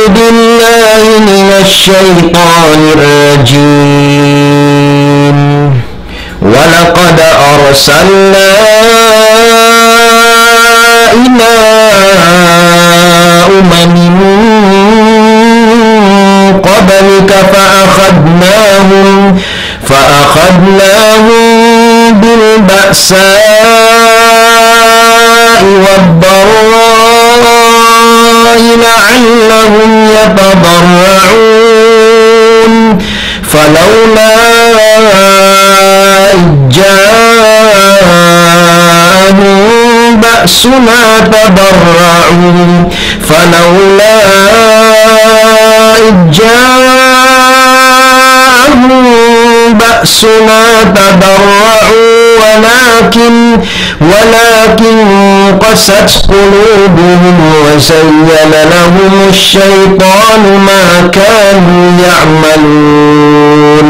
بالله من الشيطان الرجيم ولقد أرسلنا إلى أمم قبلك فأخذناهم بالبأساء والضراء لعلهم يتضرعون فلولا إذ جاءهم بأسنا تضرعوا ولكن قست قلوبهم وزين لهم الشيطان ما كانوا يعملون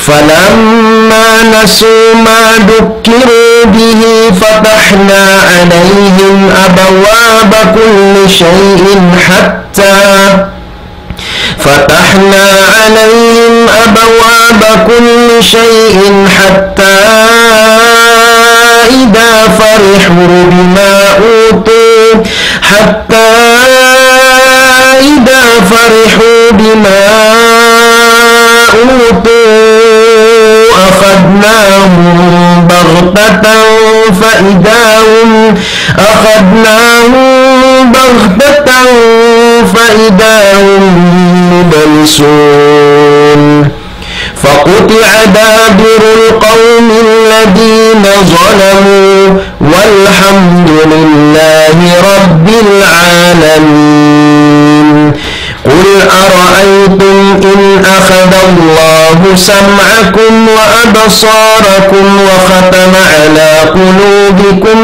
فلما نسوا ما ذكروا به فتحنا عليهم أبواب كل شيء حتى إذا فرحوا بما أوتوا أخذناهم بغتة فإذا هم مبلسون فقطع دابر القوم الذين ظلموا والحمد لله رب العالمين قل أرأيتم إن أخذ الله سمعكم وأبصاركم وختم على قلوبكم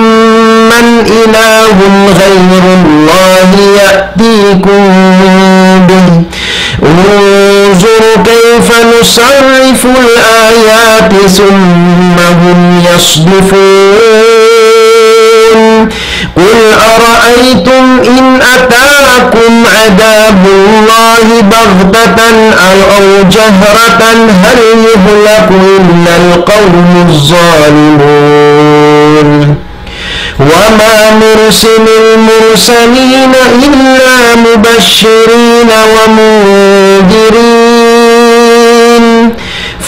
من إله غير الله يأتيكم به انظر كيف نصرف الآيات ثم هم يصدفون قل أرأيتم إن أتاكم عذاب الله بغتة أو جهرة هل يهلك إلا القوم الظالمون وما نرسل المرسلين إلا مبشرين ومنذرين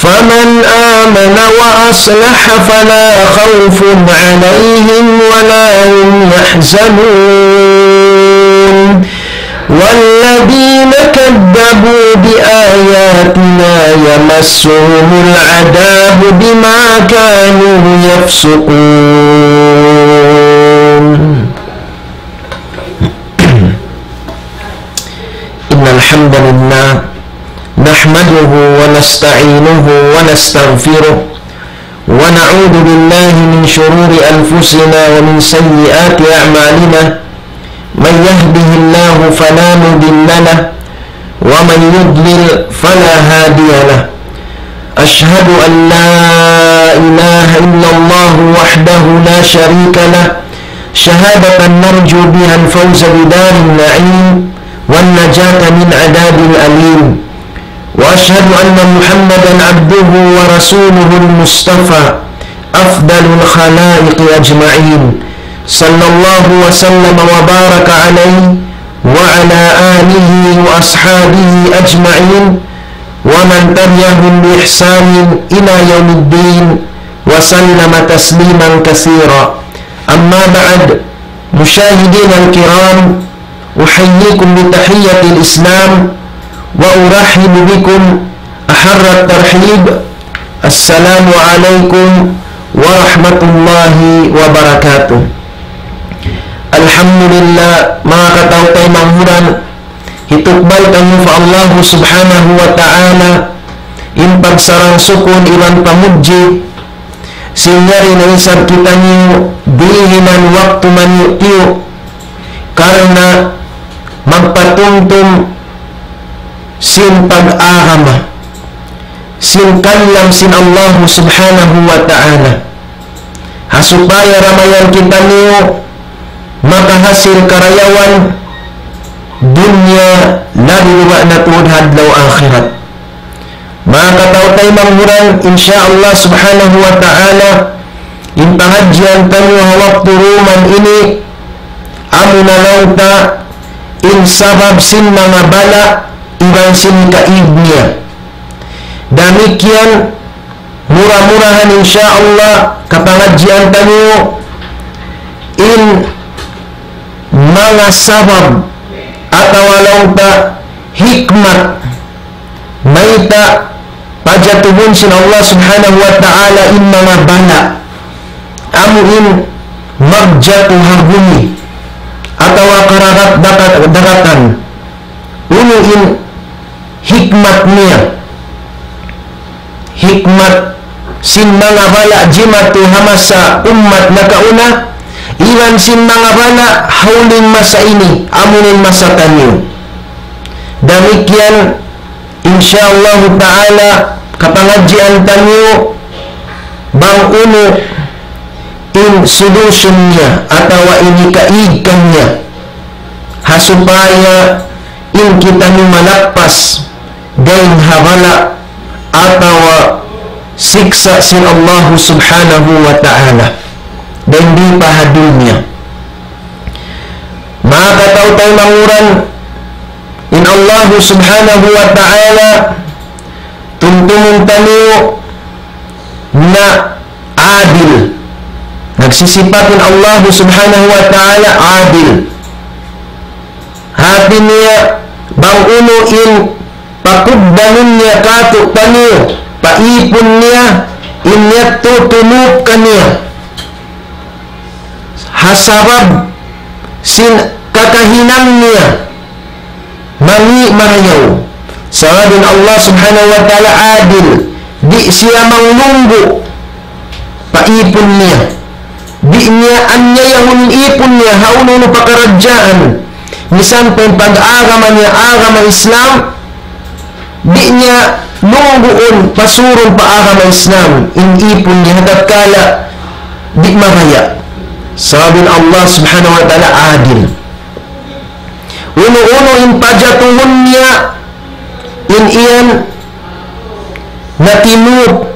فمن آمن وأصلح فلا خوف عليهم ولا هم يحزنون والذين كذبوا بآياتنا يمسهم العذاب بما كانوا يفسقون إن الحمد لله نحمده ونستعينه ونستغفره ونعوذ بالله من شرور أنفسنا ومن سيئات أعمالنا من يهده الله فلا مضل له ومن يضلل فلا هادي له أشهد أن لا إله إلا الله وحده لا شريك له شهادة نرجو بها الفوز بدار النعيم والنجاة من عذاب الأليم وأشهد أن محمدا عبده ورسوله المصطفى أفضل الخلائق أجمعين صلى الله وسلم وبارك عليه وعلى آله وأصحابه أجمعين ومن تبعهم بإحسان إلى يوم الدين وسلم تسليما كثيرا أما بعد مشاهدينا الكرام أحييكم بتحية الإسلام وأرحب بكم أحر الترحيب السلام عليكم ورحمة الله وبركاته. Alhamdulillah maka tautai manghuran hitubal kami fa Allah subhanahu wa ta'ala impag sarang sukun iwan pamudji singgari na isab kita niyo dihinan waktu maniutiyo karena magpatumtum sin pag-ahama sin kallam sin Allah subhanahu wa ta'ala hasupaya ramayan kita niyo makahasil karayawan dunya labi na tuod hadlaw akhirat. Mga katawtay manghuran, insyaallah subhanahu wa ta'ala, impahadyan tayo hawak turuman ini amunalaw ta in sabab sin mga bala ibang sin kaib niya. Demikian murah-murahan insyaallah kapangadyan tayo in mga sabab atau walau ta hikmat maita pajatubun sin Allah subhanahu wa ta'ala in mga bala amuin magjatuh harbuni atau kararat dakatan unuin hikmat niya, hikmat sin mga bala jimatu hamasa umat na kauna iwan sin mga bala hauling masa ini amunin masa tanyo. Demikian insyaallah ta'ala kapangadjian tanyo bang uno in solutionnya atau ini kaigannya hasupaya in kita malakpas dain habala atau siksa sin Allah subhanahu wa ta'ala dan di pahadunya. Maka tahu manguran in Allah subhanahu wa ta'ala tuntungan tayo na adil. Nagsisipatin Allah subhanahu wa ta'ala adil. Hati niya bang uno in pakubdanin niya kato tayo paipon niya in niya tutulog kaniya hasabab sin kakahinan niya mangi marayaw. Sababin Allah subhanahu wa ta'ala adil, di siya manglunggo paipon niya, di niya anyayahun ipon niya hauno pakaradyaan misan pa pag-agama niya agama Islam di niya lunggoon pasurong paagama Islam in ipon niya hanggat kala di maraya. Sababin Allah subhanahu wa ta'ala adil. Uno-uno in pajatuhon niya in iyan na tinub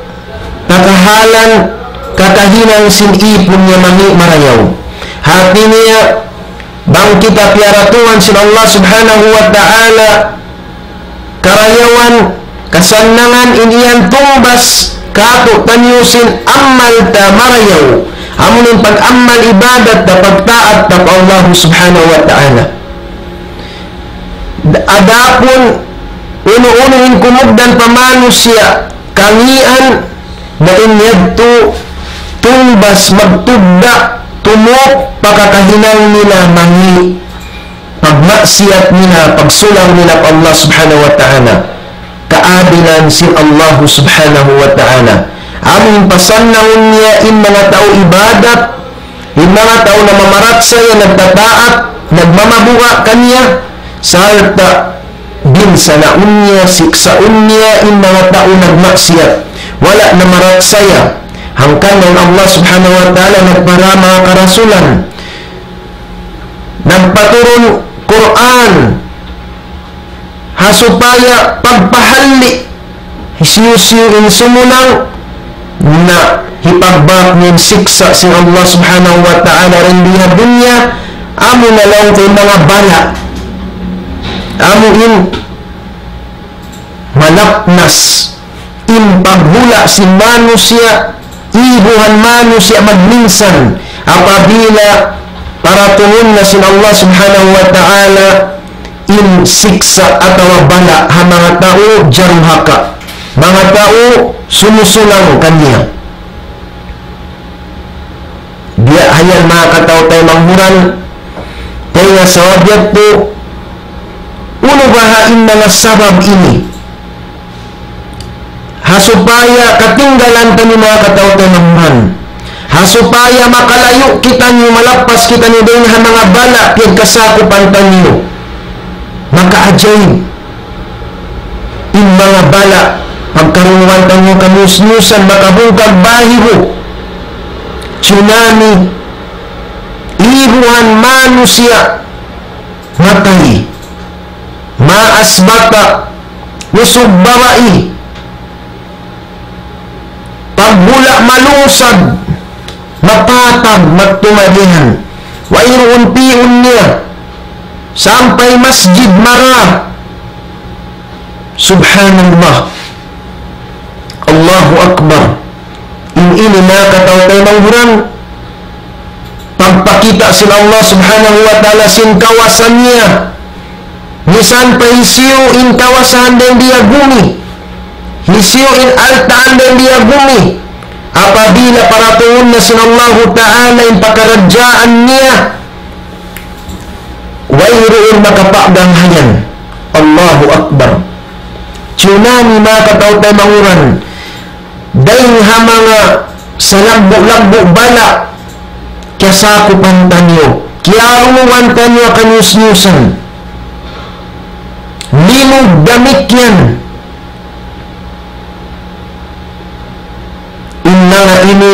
kakahalan kakahinang sin ipon niya mangi marayaw. Hati niya bang kita piaratuhan sin Allah subhanahu wa ta'ala karayawan kasanangan in iyan tumbas kato tanyusin amal ta marayaw amunin pag-amal ibadat na pagtaat na Allah subhanahu wa ta'ala. Adapun uno-unoin kumugdan pamanusia kangian na inyadto tumbas magtugda tumok pakakahinang nila mangi pagmaksiyat nila pagsulang nila pa Allah subhanahu wa ta'ala kaadilan si Allah subhanahu wa ta'ala. Aming pasanahon niya in mga tao ibadat, in mga tao na mamarat saya, nagtataat, nagmamabuka kanya, sarta din sa naun niya, siksaun niya, in mga tao nagmaksiyat. Wala na marat saya. Hangkan ng Allah subhanahu wa ta'ala nagpara mga karasulan. Nagpaturong Quran. Hasupaya pagpahali. Siyo-siyo in sumunang na hipagbak ng siksa si Allah subhanahu wa ta'ala rin diha dunya amo na lang kay mga bala amo in malapnas in paghula si manusia ibuhan manusia magminsan apabila para tungon na sin Allah subhanahu wa ta'ala in siksa atau bala ha mga tao jaruhaka mga tao sumusulang kanya. Dia hayal mga katao tayo manghuran tayo nga sa wabyat po uno bahain mga sabab ini hasupaya katinggalan tayo mga katao tayo manghuran hasupaya makalayo kita nyo malapas kita nyo din ha mga bala piyagkasakupan tayo makaajay in mga bala pagkaruan tayo kamusnusan makabungkag bahibo tsunami ibuhan manusia matay maasbata, usog barai, pagbula malusag, mapatag, magtumadihan, wairoon piun niya, sampai masjid mara. Subhanallah, Allahu Akbar. Ini nakataw tayo manghuran, pagpakita sila Allah subhanahu wa ta'ala sin kawasan niya, nisan pa hisiyo in kawasan dan dia bumi, hisiyo in altaan dan dia bumi, apabila para tuun na sin Allah ta'ala in pakarajaan niya, wairoon makapagdang hayan. Allahu Akbar. Tsunami nakataw tayo manghuran, dahil mga sa lagbo-lagbo bala kaya sakupan tanyo, kaya rumuwan tanyo kanyus-nyusan, linog damit yan. Inna nga ini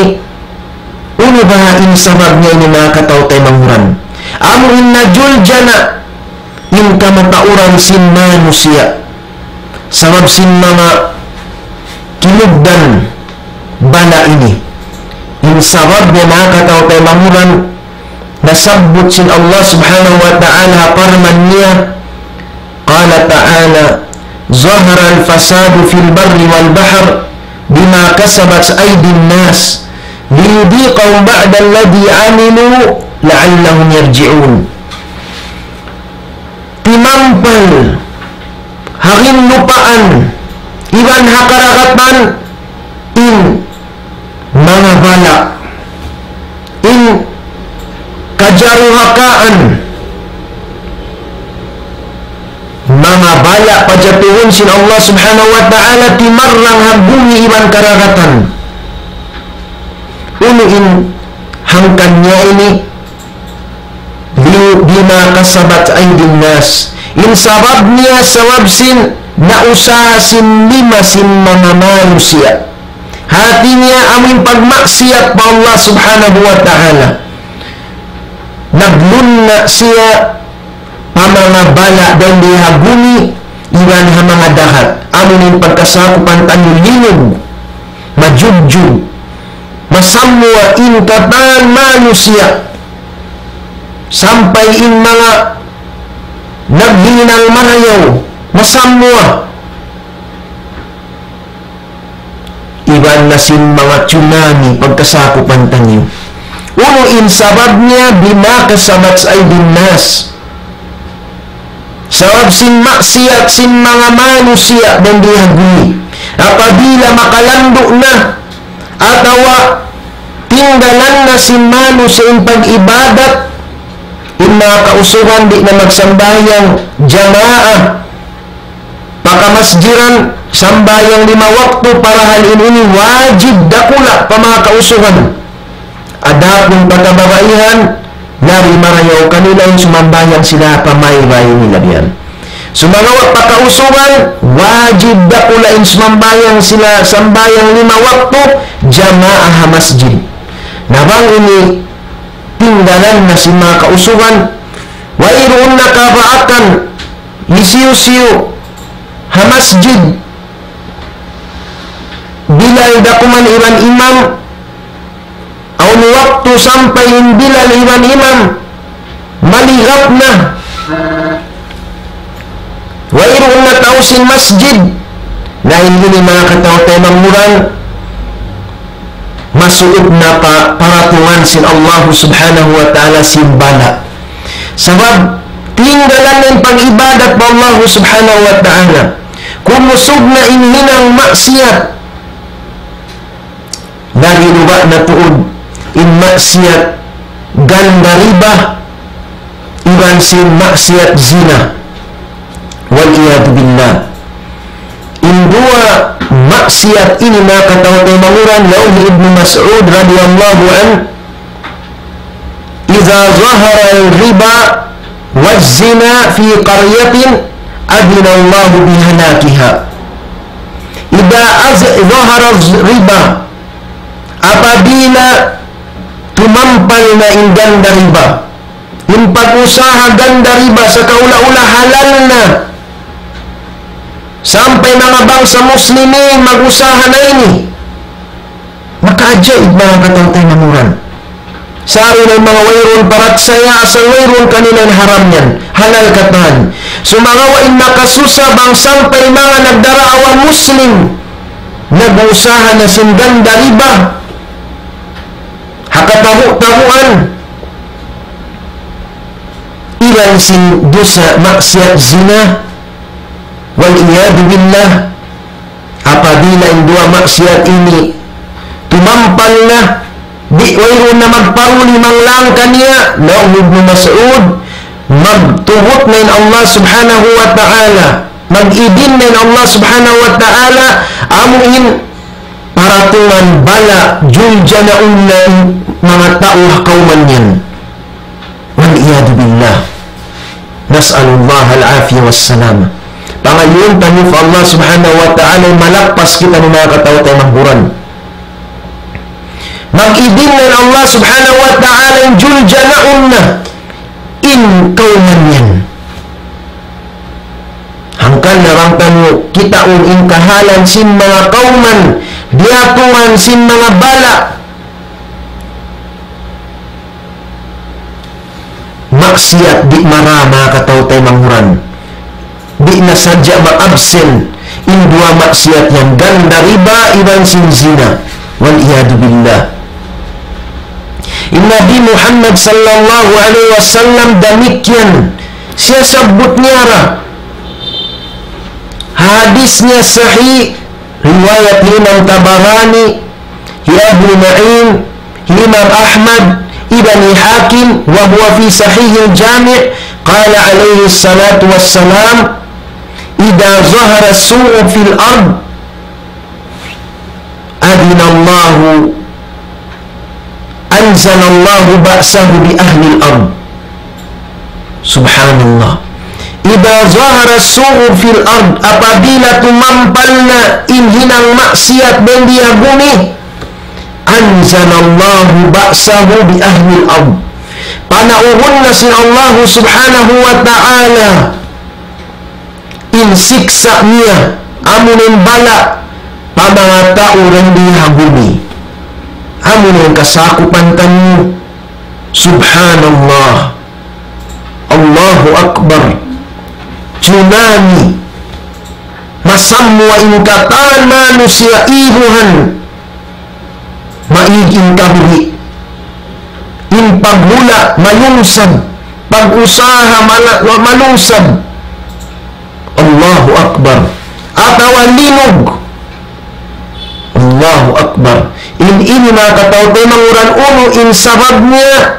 uno ba in sabag niya ini nakataw tayo manghuran, amo inna juljana in kamatauran sin manusia, sabab sin mga kinugdan bala ini. Yung sabab na nakataw tayo manguran, nasabot sin Allah subhanahu wa ta'ala parman niya, qala ta'ala, zahara al-fasadu fil barri wal bahr bima kasabat aydin nas liyudhiqahum ba'da alladhi amilu la'allahum yarji'un. Timampal haring lupaan iban hakarakatan in mga bala, in kajaruhakaan, mga bala pajatuhon sin Allah subhanahu wa ta'ala timarang habungi iban karakatan. Unuin hangkan niya ini lima kasabat aydin nas, in sabab niya sawab sin na usaha sin lima sin mga manusia, hatinya amin pagmaksiat pa Allah subhanahu wa ta'ala, naglunna siya pamanga bala dan dihaguni iwan ha mga dahat, amin pagkasakupan tanyo linog, majubjub, masamwa in kapan manusia, sampai in mga naghinang marayaw, masamwa iban na sin mga tsunami pagkasakupan tanyo. Uno in sabab niya bima kasabat sa aydin nas, sabab sin maksiat sin mga manusia dan dihaguli, apabila makalando na atawa tinggalan na sin manusia in pag-ibadat, in mga kausuhan di na magsambayang jamaah, pakamasjiran sambayang 5 waktu para halin ini wajib dakula pa mga kausuhan. Adapun pagkababaihan dari marayaw kanila yung sumambayang sila pamay-bayo nila diyan. Sumangawat pakausuhan wajib dakula yung sumambayang sila sambayang 5 waktu jamaah masjid. Nabang ini tinggalan na si mga kausuhan, wairoon na kabaakan isiyo-siyo ha masjid, bilal dakuman iban imam, aw ni waktu sampai bilal iban imam, malihap na, wairoon na tausin masjid, dahil ini mga katao-tayo mangmuran, masuot na paratungan sin Allah subhanahu wa ta'ala simbala. Sabab tinggalan ng pag-ibadat pa Allah subhanahu wa ta'ala, kumusog na inhinang maksiat, dari lupa na tuod in maksiat ganda riba, iban sin maksiat zina, wal iyadu billah. Indua maksiat ini nakatawa tayo manguran laun Ibn Mas'ud radiyallahu an, idza zahara al-riba waz-zina fi qaryatin adina Allah bihalakiha. Idza zahara riba, apabila tumampal na in ganda riba, in pag-usaha ganda riba sa kaula-ula halal na, Sampai mga bangsa muslimin mag-usaha na ini. Maka-ajaib mga katawtay mamuran. Sari ng mga wayron parat saya asal wayron kanina haram yan. Halal katahan. So mga wain nakasusa bang sampai mga nagdaraawa muslim nag-usaha na sindanda riba. Hakatahu-tahuan. Ilan sin dosa maksiat zina. Wal-iyadu billah. Apabila yung dua maksiat ini tumampal na, di wayron na magparuli mang lang kaniya, naulid mo Mas'ud, magtuhot na yung Allah subhanahu wa ta'ala, mag-idin na yung Allah subhanahu wa ta'ala, amuin paratungan bala, julja na unang mga tao kauman yan. Wal-iyadu billah. Nas'alullah al-afiyah wassalam. Pangayon tayo fa Allah subhanahu wa ta'ala malakpas kita ng mga katawtay mahburan. Mag-idin na Allah subhanahu wa ta'ala yung julja na unna in kauman yan. Hangkan narang tayo kita in kahalan sin mga kauman, diatungan sin mga bala. Maksiat di marama katawtay mahburan. Di na sadya ma-absent in dua maksiat yang ganda riba iban sin zina. Wal-iyadu billah. Nabi Muhammad sallallahu alaihi wasallam demikian siya sabut niara. Hadisnya sahih riwayat Imam Tabarani, Ibn Ma'in, Imam Ahmad, Ibn Hakim, wa huwa fi sahih al-Jami', qala alaihi salatu wassalam, idza zahara as-su'u fil ard adina Allahu anzalallahu ba'sahu bi ahli al-ard. Subhanallah. Idza zahara as-su'u fil ard, apabila tumampalna inhinang maksiat dan dia bumi, anzalallahu ba'sahu bi ahli al-ard. Panauhun na si Allah subhanahu wa ta'ala in siksa niya amunin bala pa mga tao rin diha bumi. Amunin kasakupan tayo. Subhanallah. Allahu Akbar. Tsunami. Masamwa in kataan manusia ibuhan. Maiging kabuhi. In paghula malungsad. Pag-usaha malungsad. Allahu Akbar. Atawan linog. Allahu Akbar. Ini mga katawtay manguran uno in sabab niya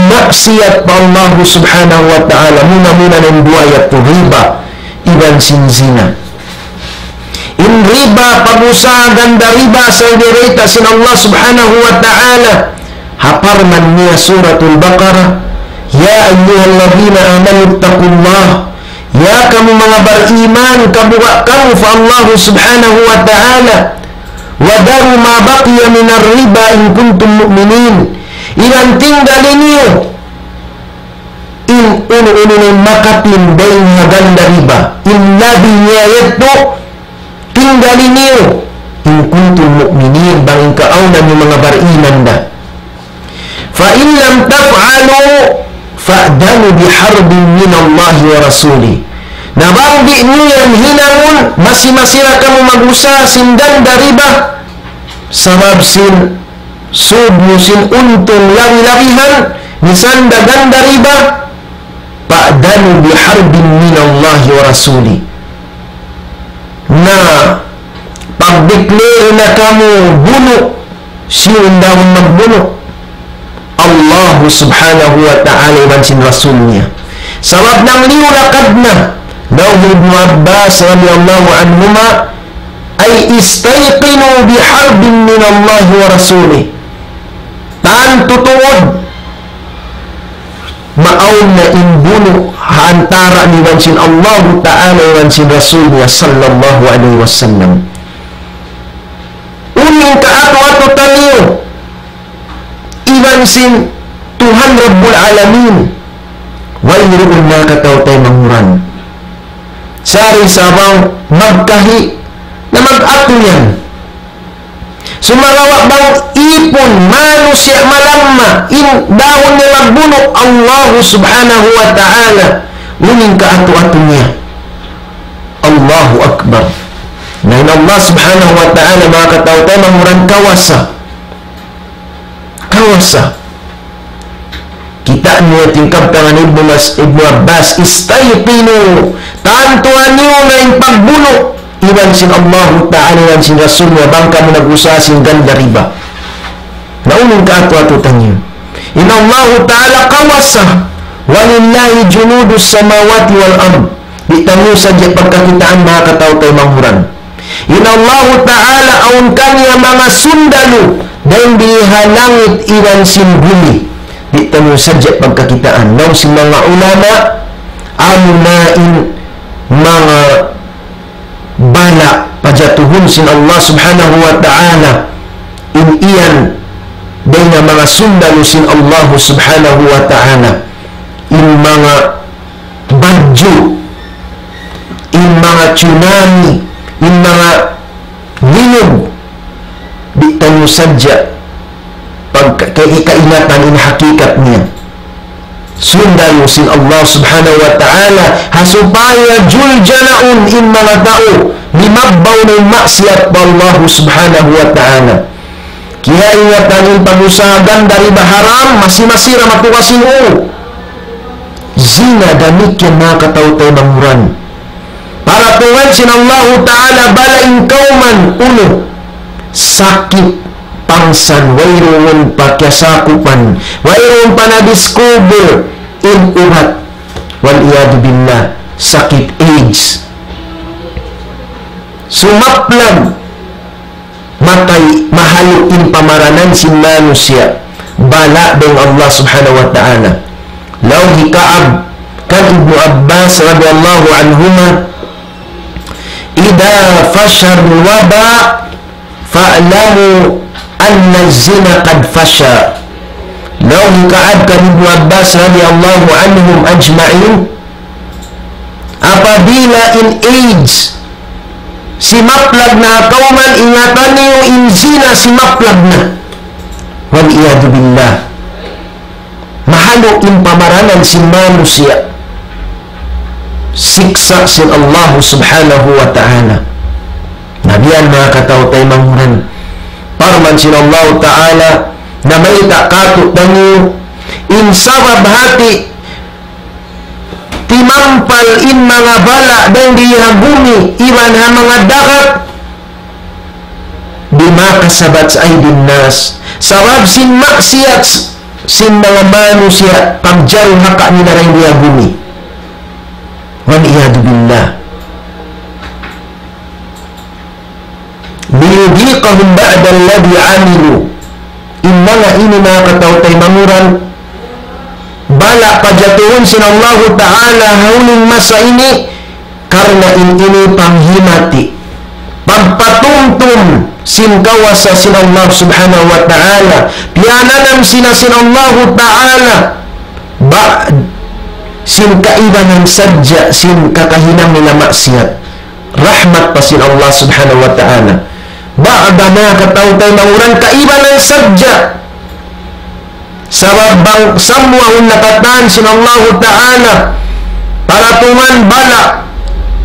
maksiat pa Allah subhanahu wa ta'ala. Muna ng buayat to riba iban sin zina. In riba pag-usaha ganda riba sa direta sin Allah subhanahu wa ta'ala. Haparman niya suratul Baqarah, ya ayyuhalladzina amanu taqullah. Ya kamu mga beriman, kabuka kamu fa Allah subhanahu wa ta'ala. Wadaru ma baqiya minar riba in kuntum mu'minin. Ilan tinggalin niyo in uno-uno makatin dahil maganda riba. In labi niya ito, tinggalin niyo in kuntum mu'minin, banging kaaunan yung mga beriman da. Fa in lam taf'alu fa'danu biharbin min Allah wa rasulih. Nabanggi niyan hinangon masi-masira kamu mag-usa sindan dariba sabab sin submu sin untong lawi-lawihan nisan dagan dariba pa'danu biharbin min Allah wa rasulih. Na pagdeklar na kamu bunuh si undang magbunuh Allah subhanahu wa ta'ala iban sin rasulnya. Sabab nang liulakad na daw Ibn Abbas radiyallahu anhuma ay istayqinu biharbin min Allah wa rasulih. Taan tutuod maaw na imbuno antara ni wansin Allah ta'ala wansin rasulnya sallallahu alaihi wasallam. Uning kaato-ato tayo iban sin Tuhan Rabbul Alamin wal yurul na katawtay manguran. sari sabang magkahi na mag-atuyan. Sumarawa bang ipon manusia malamma in dahon niya magbunok Allah subhanahu wa ta'ala uning kaatu-ato niya. Allahu Akbar. Na Allah subhanahu wa ta'ala mga katao-tao mangurang kawasa kita niya tingkab tangan Ibnu Abbas istayqinu tantuan niyo na yung pagbunok iwan sin Allah ta'ala iwan sin Rasul niya bangka mo nag-usa sin ganda riba naunong kaatu-atutan niyo in Allah ta'ala kawasa walillahi junudus samawati wal ard di tayo sa pagkakitaan mga katao-tao manghuran in Allah ta'ala aun kanya mga sundalo dahil di halangit iwan sin bumi di tayo sadya pagkakitaan nang si mga ulama amunain mga bala pajatuhun sin Allah subhanahu wa ta'ala in iyan dahil na mga sundalo sin Allah subhanahu wa ta'ala in mga bagyo in mga tsunami in mga linog di tayo sadya pagkainatan in hakikat niya sundalo sin Allah subhanahu wa ta'ala hasupaya juljanaun in mga tao limabbaw ng maksiat pa Allah subhanahu wa ta'ala kaya ingatan in pamusagan dari baharam masira matukasin zina damikyan mga katao-tao manguran para tuwan sin Allah ta'ala balaing kauman ulo sakit pangsan wayroon pagkasakupan wayroon panadiscover in urat wal iyadu billah sakit AIDS sumaplag matay mahaluin pamaranan sin manusia bala ng Allah subhanahu wa ta'ala law hikaab kan Ibnu Abbas radhiyallahu anhuma idha fashar waba fa'lamu anna zina qad fasha law hikaab kan Ibnu Abbas radhiyallahu anhum ajma'in apabila in AIDS si maplag na kauman ingatan niyo in zina si maplag na wal iyadu billah mahalo in pamaranan si manusia siksa sin Allah subhanahu wa ta'ala nabiyan mga katao-tay manghuran parman sin Allah ta'ala na may takatut niyo in sabab hati timampal in mga bala dan dihagumi iwan ha mga dakat bima kasabat sa aydin nas sabab sin maksiat sin mga manusia pagjaw haka nila rin dihagumi wal iyadu billah liyudhiqahum ba'da alladhi amilu in mga ini mga katao-tay manguran bala pajatuhun sin Allah ta'ala hauling masa ini karena ini panghimati pagpatumtum sin kawasa sin Allah subhanahu wa ta'ala piananan sin Allah ta'ala ba sin kaibanan sadya sin kakahinang nila maksiat rahmat pa sin Allah subhanahu wa ta'ala ba'da na katao-tay manguran kaibanan sadya sabab bang samwahun nakatan sin Allah ta'ala para tuman bala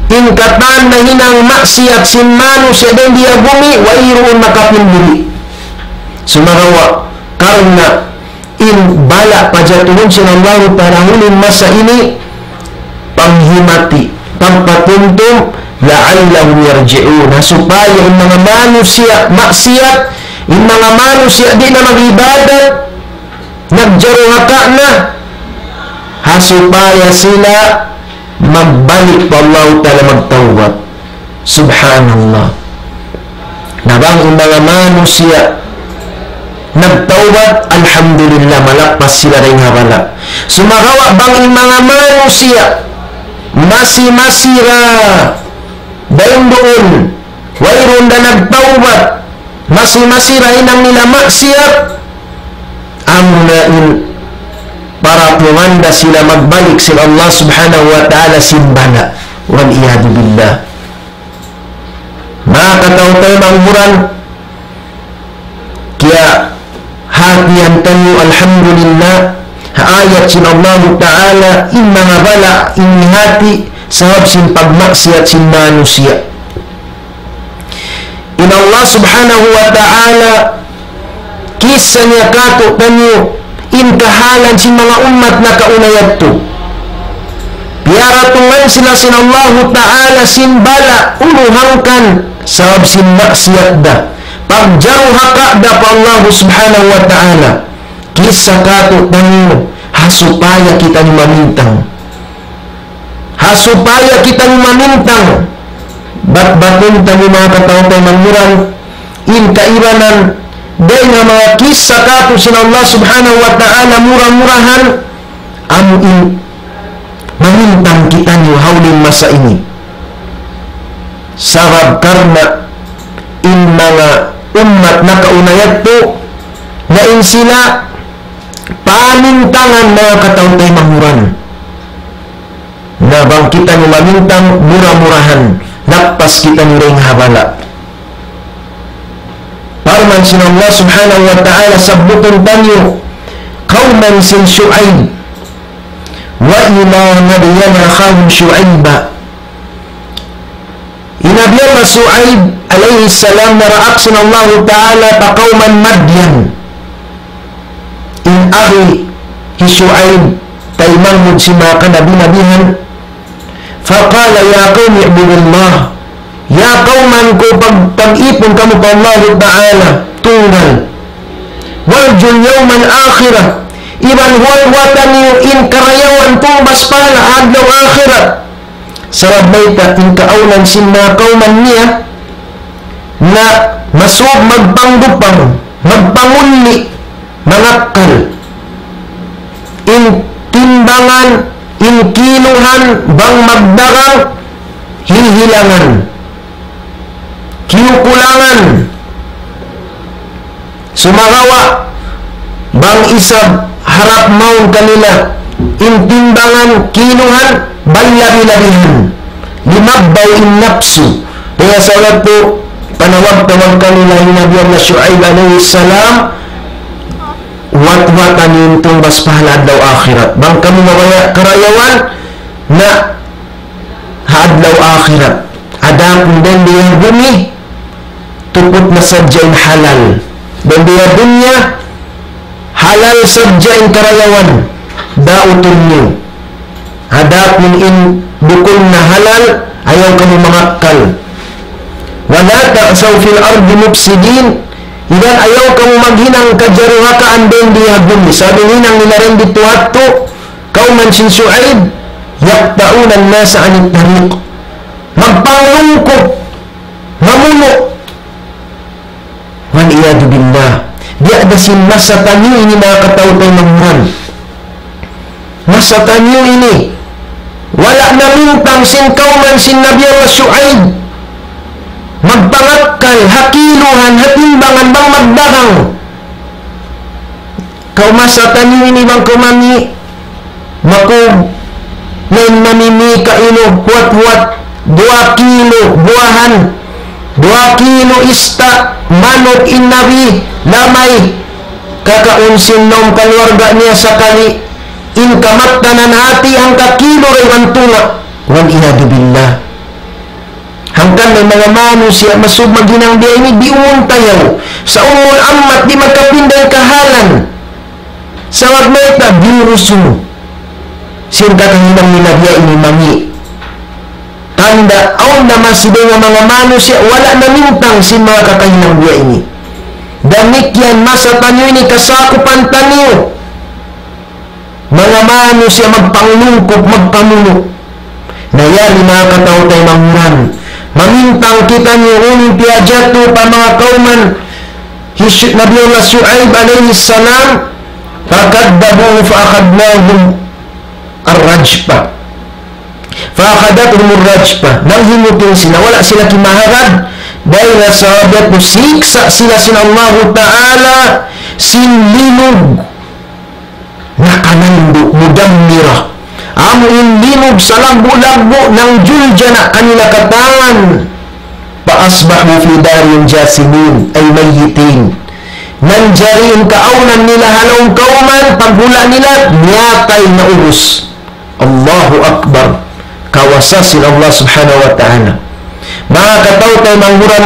tingkatan na hinang maksiat sin manusia dan dia bumi wairuun makapindili sumarawa karena in bala pajatuhun sin Allah ta'ala hulin masa ini panghimati pagpatuntum la'allahum yarji'un supaya in mga manusia maksiat in mga manusia di na mag-ibadat nagjaruhaka na hasupaya sila magbalik pa Allah ta'ala magtawbat subhanallah nabang yung mga manusia nagtawbat alhamdulillah malakpas sila rin habala sumagawa bang yung mga manusia masi-masira dahil doon wayroon na nagtawbat masi-masira inang nila maksiat amunain para pumanda sila magbalik sila Allah subhanahu wa ta'ala simbala wal iyadu billah. Maka tahu-tahu manghuran kia hatian tanu alhamdulillah ayat sin Allah Ta'ala inna bala ini hati sebab sin pagmaksiat sin manusia. Inna Allah Subhanahu wa Ta'ala kisahnya kato tanyo inkahalan sin mga umat na kaunayat to. Biara tungan sila sin Allah Ta'ala sin bala uluhangkan sabab sin maksiat da. Pagjaru haka da pa Allah Subhanahu wa Ta'ala. Kisah kato tanyo hasupaya kita ni mamintang. Hasupaya kita ni mamintang. Bat-batun tanyo mga katawtay mangurang in kairanan dahil nga mga kisah kato sin Allah Subhanahu wa Ta'ala murah-murahan amuin mamintang kita niyo hawlin masa ini. Sabab karna in mga umat na kaunayat po na in sila pamintangan mga katawtay manguran na bang kita niyo mamintang murah-murahan nakpas kita niyo ring habala. Parman sin Allah Subhanahu wa Ta'ala sabutun tanyo kauman sin Shu'aib wa ila nabiyana khawm Shu'aiba. Inabiyan na Shu'aib alayhi salam naraak sin Allah Ta'ala pa kauman Madyan in ahi hi Shu'aib taymangmud si mga kanabi-nabihan faqala ya qawm i'budullah ya kauman ko pag-ipon kamo pa Allah Ta'ala tungal waljul yawman akhirah iban huwalwatan niyo in karayawan tumbas pala adlaw akhirat sarab mayta in kaaulan sin mga kauman niya na masub magpanggupang magpangunli mangakal in timbangan in kiluhan bang magdagang hihilangan kinukulangan sumagawa bang isab harap maun kanila intimbangan kinuhan balabi-labihan limabbaw in napsu. Kaya sa ulat po panawag-tawag kanila yung Nabi na Shu'aib alayhi salam wat-watan yung tumbas pahalad daw akhirat bang kami mawaya karayawan na hadlaw akhirat adapun din diya bumi tupot na sadyain halal dan dia dunya halal sadyain karayawan dautun nyo hadapun in bukol na halal ayaw kamu mangakal wala ta'saw fil ardi mufsidin idan ayaw kamu maghinang kajaruhakaan din dia bumi sabi hinang nila rin dito ato kauman sin Shu'aib yaktaunan nasa anit tariq magpanglungkot mamuno wal iyadu billah di ada sin masa tanyo ini mga katawtay manghuran masa tanyo ini wala na mintang sin kauman sin Nabi Allah Shu'aib magpangakal hakiluhan hatimbangan bang magdagang kau masa tanyo ini bang kumami makub ngayon mamimi kaino huwat-huwat 2 kilo buahan 2 kilo ista manok inabi lamay kakaunsin nom keluarga niya sakali in kamaktanan hati hangka kilo rin ang tunga wal iyadu billah hangkan may mga manusia masub maginang biya ini diuntayaw sa umul amat di magkapinday kahalan sa magmeta birusu sirka kahinang nilabya ini mami tanda aw na masibay nga mga manusia wala na mintang sin mga kakahinang biya ini damikyan masa tanyo ini kasakupan tanyo mga manusia magpanglungkop magpamuno nayari mga katawtay manghuran mamintang kita niyo uning piajato pa mga kauman Nabi Allah Shu'aib alayhi salam fakaddabu fa'akadnahum ar-rajpa fa'akadathum ar-rajpa nang himutin sila wala sila kimaharad dahil nasabat mo siksa sila sin Allah Ta'ala sinlinog nakanando mudammira amo inlinog sa lagbo-lagbo ng julja na kanila katawan. Paasbahu fi darin jasimin ay mayitin. Nanjari ang kaaunan nila halong kauman, paghula nila, niyatay na urus. Allahu Akbar. Kawasasin Allah subhanahu wa ta'ala. Mga kataw tayo manghuran,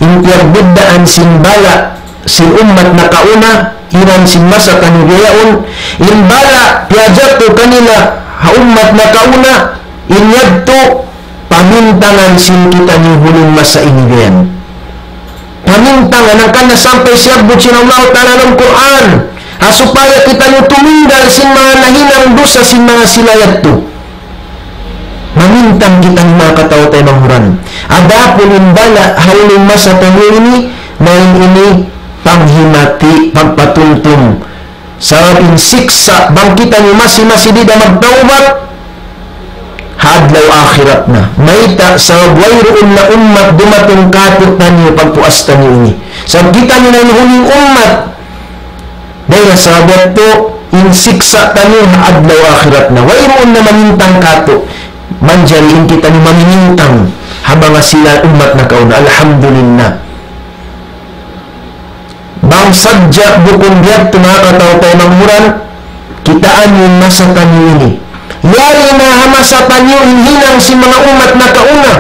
intiyagbudaan sin bala, sin umat na kauna, iran sin masa kanugayaon, in bala, piyajato kanila, ha umat na kauna, inyadto, pamintangan sin kita ni huling masa inigayan. Pamintangan ang kana sampay siyabot sin Allah ta'ala ng Quran, supaya kita nyo tuminggal sin mga nahinang dosa sin mga silayat to. Mamintang kita ng mga katao tayo manghuran. Adapon imbala hauling masa tayo ini na ini panghimati, pagpatuntong. Sa insiksa, bangkitan nyo masi-masi di na magtaubat, hadlaw akhirat na. Maita sa wayroon na umat dumatong katot na niyo pagpuastan niyo ini. Sa kita nyo na huling umat, dahil sa bato, insiksa na niyo hadlaw akhirat na. Wayroon na mamintang kato. Manjaliin kita ni maminintang habang sila umat na kauna. Alhamdulillah. Bang sadya bukong biyat tumakataw tayo manghuran, kitaan yung masa tanyo ini. Yari na hamasa tanyo hinang si mga umat na kauna.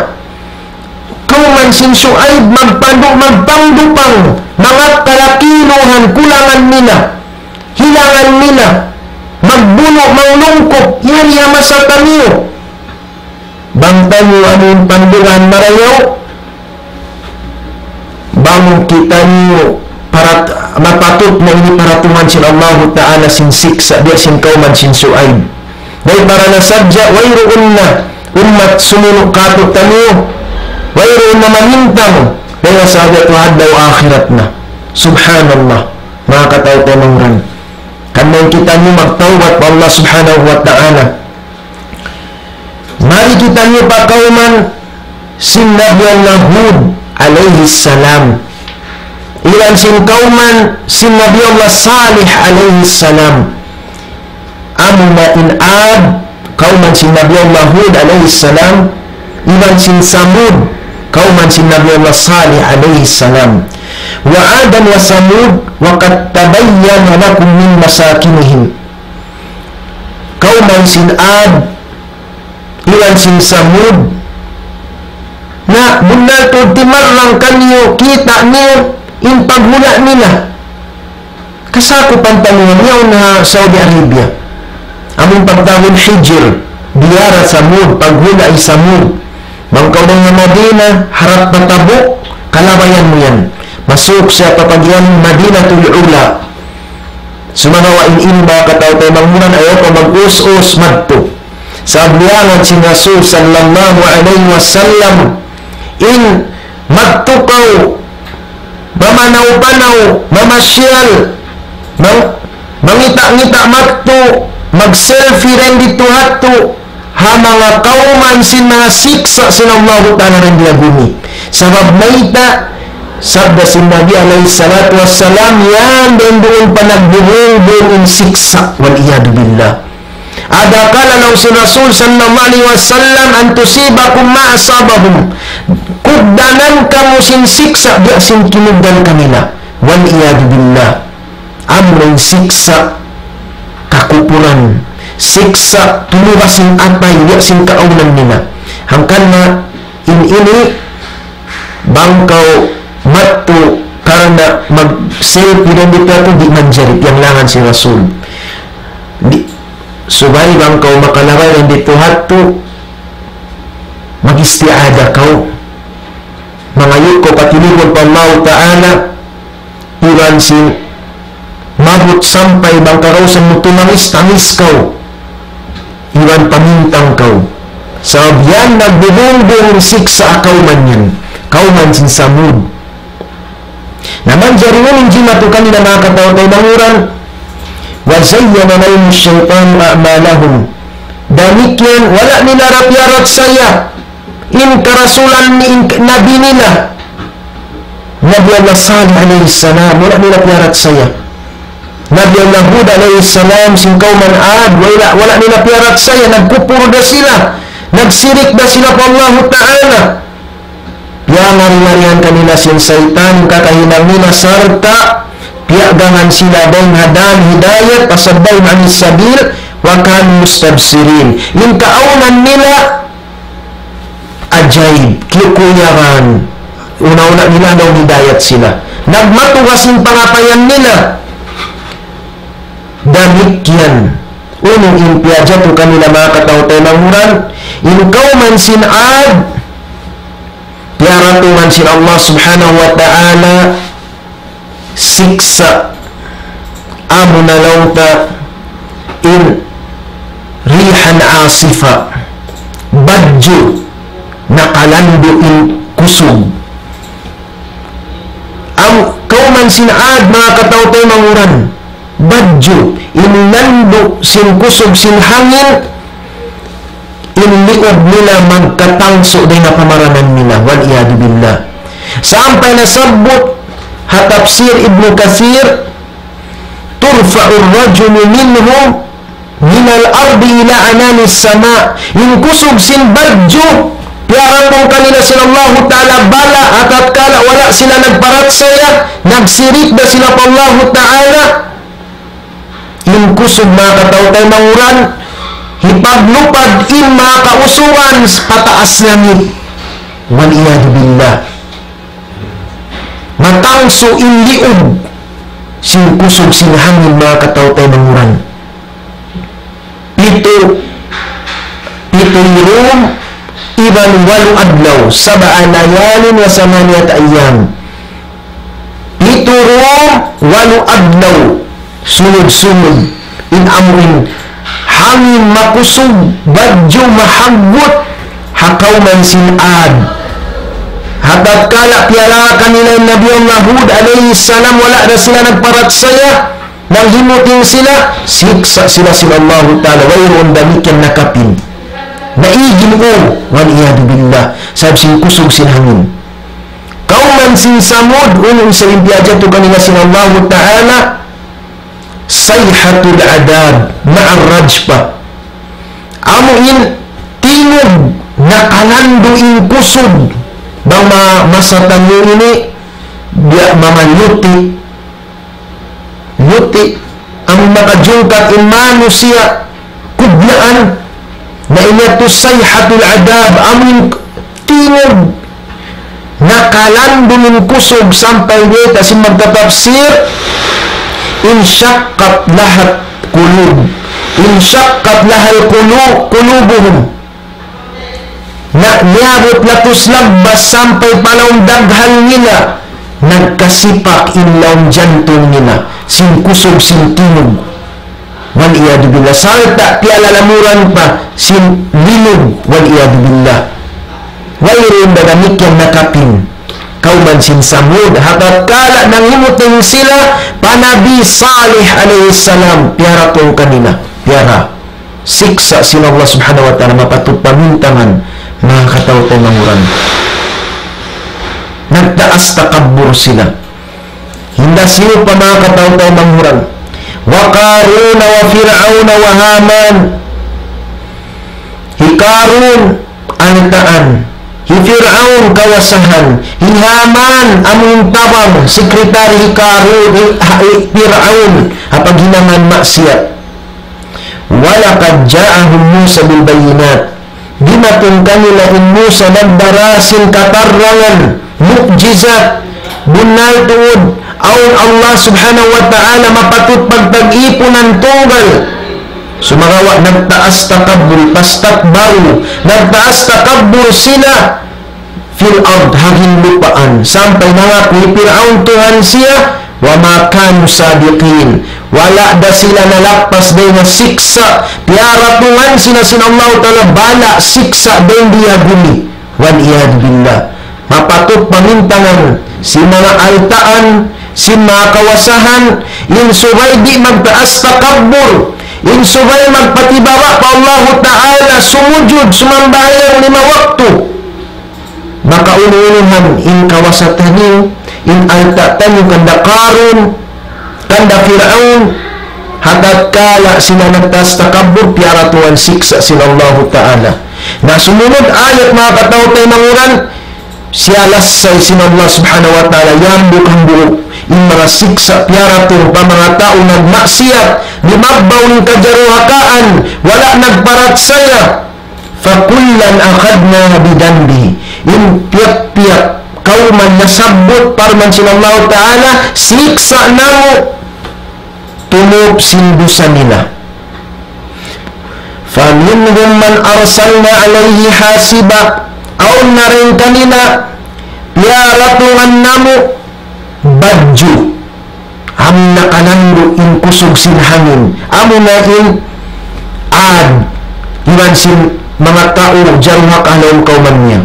Kuman sin Shuaib magpandupang mga kalakiluhan kulangan nila, hilangan nila, magbuno, manglungkop, yari hamasa tanyo. Bangtan nyo anong pandulan marayaw, bang kita nyo para mapatut na ini paratungan sila Allah Ta'ala sin siksa dia sin kauman sin Shuaib. Dahil para nasadya, wayroon na umat sumunok katut tanyo, wayroon na mamintang, dahil sabi ito hadlaw akhirat na. Subhanallah, mga katao-tanong. Kanang kita nyo magtawbat pa Allah Subhanahu Wa Ta'ala. Mari kita niyo pa kauman sin Nabi Allah Hud alaihi salam. Ilan sin kauman sin Nabi Allah Salih alaihi salam. Amma in Ad kauman sin Nabi Allah Hud alaihi salam. Ilan sin Samud kauman sin Nabi Allah Salih alaihi salam. Wa Adam wa Samud wa qad tabayyana lakum min masakinihim. Kauman sin Ad, ilan sin Samud, na bunal to timarlang kanyo, kita niyo, in paghula nila. Kasakupan tanungan niyo na Saudi Arabia. Aming pagtawin Hijr, Diyara Samud, paghula ay Samud. Bangkaw ng Madina, harap na Tabuk, kalabayan mo yan. Masuk siya papagyan Madinatul Ula. Sumanawain inba kataw tayo manghunan, ayaw pa mag-us-us madto. Sa abliangan si Rasul sallallahu alaihi wasallam in magtukaw, mamanaw-panaw, mamasyal, mangita-ngita magto, mag-selfie rin dito hato, ha mga kauman sin mga siksa sinallahu ta'ala rin diagumi. Sabab maita, sabda sin Nabi alaihi salatu wassalam, yan din doon pa nagbuhong siksa, wal-iyadu billah. Ada kala law si Rasul sallallahu alaihi wasallam an tusibakum ma asabahum, kuddanan kamu sin siksa dia sin kinugdan kanila, wal iyad billah. Amrong siksa kakupuran, siksa tulubasin atay dia sin kaunan nila. Hangkan na ini bangkaw matto karena mag-selfie dan dito di manjarit yang langan si Rasul. Subay bang kau makalaway ng dito hato, mag-istiada kau, mangayot ko patiligod pa Allah Ta'ala, iwan si mabot sampay bang karosan mo tumangis-tangis kau, iwan pamintang kau. Sabab yan nagbubong-bong siksa akaw man yan, kau man sin Samud. Naman jaringan yung jima to kanina mga katao tayo manguran, وَزَيَّنَ لَهُمُ الشَّيْطَانُ أَعْمَالَهُمْ. Demikian wala nila rapiarat saya in karasulan ni nabi nila Nabi Allah Salih alaihi salam, wala nila rapiarat saya Nabi Allah Hud alaihi salam sin kauman Ad, wala nila piarat saya, nagkupuro da sila, nagsirik da sila pa Allah Ta'ala. Ngari-ngarihan kanila sin Satan, kakahinang nila sarta piagangan sila dahil hadan hidayat pasabay manis sabil wa kan mustabsirin. Yung kaunan nila ajaib, kikuyaran, una-una nila daw hidayat sila, nagmatuwasin pangapayan nila. Demikian unong impiaja to kanila mga katawtay manguran, inkaw man sin Ad, piaratuhan sin Allah subhanahu wa ta'ala siksa amo na lauta in rihan asifa, badyo nakalando in kusog. Ang kauman sin Ad mga katawtay manguran, badyo inlando sin kusog sin hangin, inliod nila magkatangso din na pamaranan nila, wal iyadu billah. Sampai nasabot hatafsir Ibnu Katsir, turfa'ur rajulu minhum minal ardi ila ananis sama. Yung kusog sin badyo piaratong kanila sila Allah Ta'ala bala at kala wala sila nagparatsaya, nagsirik na sila pa Allah Ta'ala. Yung kusog mga katawtay manguran, hipaglupad in mga kausuan pataas langit, wal iyadu billah. Matangso in liod sin kusog sin hangin mga katawtay manguran. Pito yum iban walu adlaw sab'a layalin wa samaniyat ayyam. Pito rum walu adlaw, sunod-sunod in amrin, hangin makusog, badyo mahagot, hakaw man sin Ad. Hatat kala piala kanila Nabi Allah Hud alaihi salam, wala na sila nagparatsaya, nanghimuting sila, siksa sila sila Allah Ta'ala, wayroon damikian nakapin. Naigin o, wal iyadu billah, sabi sin kusog sin hangin. Kauman sin Samud, unong sa impiadya to kanila sila Allah Ta'ala, sayhatul adab ma'ar rajpa. Amuin tingog nakalando in kusog bang masatan nyo ini dia mamanyuti ang makajungkat in manusia kublaan na inato sayhatul adab. Amuin tingog nakalando in kusog sampai dito si magtatafsir, insyaqqat lahat kulub, insyaqqat lahal kulubuhum, na niabot latos lagbas sampai palaong daghal nila, nagkasipak inlaong jantong nila, sin kusog sin tinog, wal iyadu billah. Salta pialalamuran pa sin linog, wal iyadu billah. Wayroon dagamik yang nakapin kauman sin Samud, hatat kala nangimuting sila panabi Salih alaihi salam, piara tong kanina, piara siksa sila Allah subhanahu wa ta'ala, mapatut pamintangan mga katawtay manguran. Nagtaas takabbur sila, hinda sino pa mga katawtay manguran. Wa Qarun wa Fir'aun wa Haman, hi Qarun anitaan, hi Fir'aun kawasahan, hi Haman among tabang sekretary hi Qarun, hi Fir'aun apag hinaman maksiat. Walaqad ja'ahum Musa bil bayinat, dimatun kanila in Musa nagdarasin katarrangan, mukjizat, bunal tuod, aun Allah subhanahu wa ta'ala mapatut pagtag-ipunan tunggal. Sumagawa nagtaas takabbur, pastakbaru, nagtaas takabbur sila fil ard haging lupaan, sampai nga ni Fir'aun tuhan siya, wa makanu sadiqin, wala da sila nalakpas day na siksa, piaratuhan sila Allah Ta'ala bala siksa day dia bumi, wal iyad billah. Mapatut pamintangan si mga altaan, si mga kawasahan, yung subay di magtaas takabbur, yung subay magpatibara pa Allah Ta'ala, sumujud, sumambayang 5 waktu, makaununuhan in kawasatan yung in alta tanyo kanda Qarun, kan anda Fir'aun hatat kala sila nagtas takabur piara tuan siksa sila Allah Ta'ala. Na sumunod ayat mga katautay manguran, sialas say sila Allah Subhanahu Wa Ta'ala yambuk ang buok yung mga siksa piara to pa mga tao nagmaksiyat limagbaw ng kajaruhakaan wala nagparat saya fakullan akhadna bidambi in piyak-piyak kauman nasabot parman sila Allah Ta'ala siksa namo tunop sindusan nila. Faminhum man arsalna alayhi hasiba aun na rin kanina piaratungan namo badju am nakanando in kusog sin hangin amo na in ad iwan sin mga tao jarumak alaw kauman niya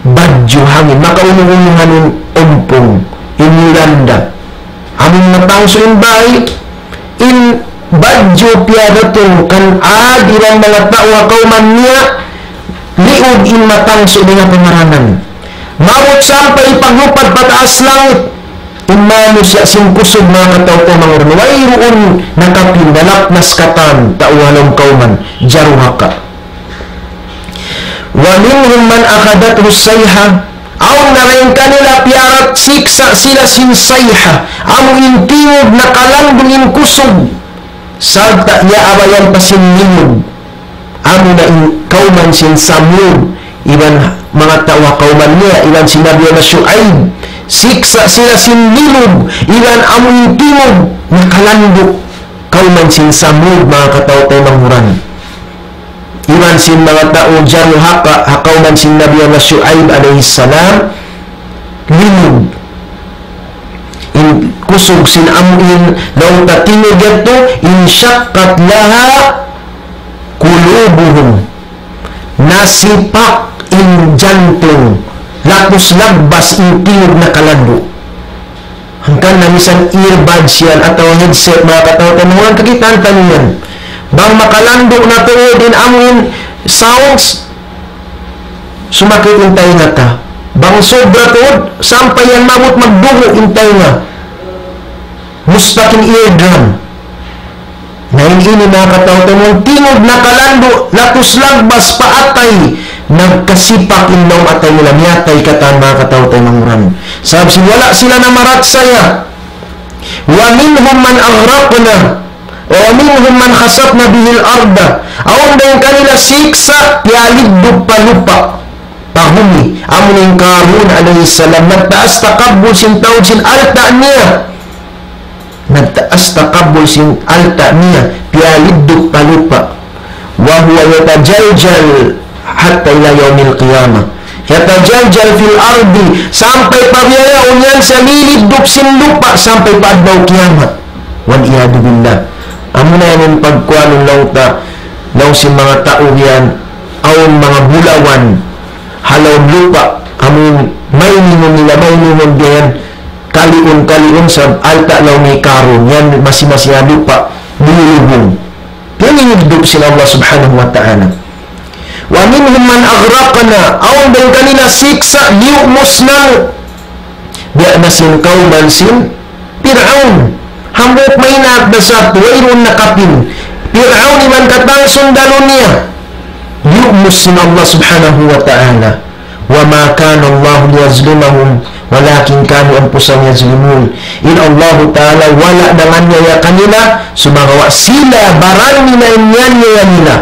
badju hangin makaunong-unungan ng umpong inilanda aming natangso in bahay in badju piadato kan ad ilang mga tao kauman niya liod in matangso nga pamaranan mawot sampay paglupad pataas langit imano siya singkusog mga katawta mga rin wayroon nakapin nalapnas katan tauhalong kauman jaruhaka wa minhum man akadat rusayha aw na rin kanila piarat siksa sila sin sayha amo intingog na kalandong inkusog sagta niya abayan pa sinlimog amo na kauman sin samud iban mga tawa kauman niya ilan sinabi na Shu'aib siksa sila sinlilog ilan among timog nakalandok kauman sin samud mga kataw-taw manguran ilan sin mga tao dyan kauman sin nabi na Shu'aib alayhis salam lilog in kusog sin amuin law tatimog yato in syakkat laha kulubuhum nasipak in jantung lapos lagbas in tinog na kalando hanggang na misang earbuds yan at ang headset mga katawatanuhan kakitaan tanuyan bang makalando na tuod din amin sounds sumakit in tayo na ta bang sobra tuod sampay yan mabot magdugo in tayo na mustakin eardrum na hindi mga katawatanuhan tinog na kalando lapos lagbas paatay nagkasipak indaw atay nila miyatay katan mga katawtay manguran sabi si wala sila na marat saya wa minhum man aghraqna wa minhum man khasafna bihil arda awan daw kanila siksa pialidog palupa pahumi amuning Karun alayhis salam nagtaas takabul sin tawd sin alta niya nagtaas takabul sin alta niya pialidog palupa wa huwa yatajaljal hatta ila yaumil qiyamah yatajaljal fil ardi sampai pabiyaya unyan sa lilidop sin lupa sampai paadbaw kiamat wal iyadu billah amo na yan pagkuanong lauta law sin mga tao yan aon mga bulawan halaw lupa amo may ningon nila may ningon diyan kaliun sa alta law may Karun yan masi-masiya lupa nilubong yan nilidop sila Allah subhanahu wa ta'ala wa minhum man aghraqna aw daw kanina siksa liumus na biya na sin kauman sin Fir'aun hambok may nakdasat wayron nakapin Fir'aun iman katang sundalo niya liumus sin Allah subhanahu wa ta'ala wa ma kana Allah liyazlimahum walakin kanu anfusahum yazlimun in Allah ta'ala wala dengan ya kanila sumagawa sila baran nila inyan nila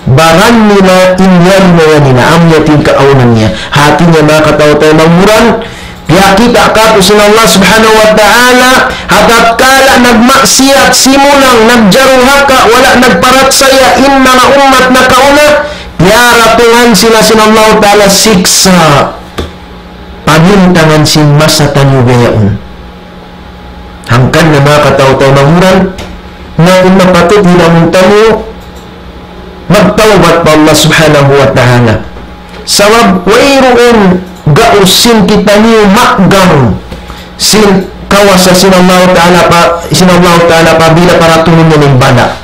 baran nila inyan nila amyatin kaunan niya hati niya mga katawtay manguran kaya kita kapusin Allah subhanahu wa ta'ala hatat kala nagmaksiyat simulang nagjaruhaka wala nagparat saya inna na umat na kauna piaratungan sila sin Allah ta'ala siksa pamintangan sin masa tanyugayaon hangkan na mga katawtay manguran na kung napatid nilang tanyo magtawbat pa Allah subhanahu wa ta'ala sawab wayroon gausin kita niyo makgang sin kawasa sin Allah ta'ala pabila para tunun niya ng bala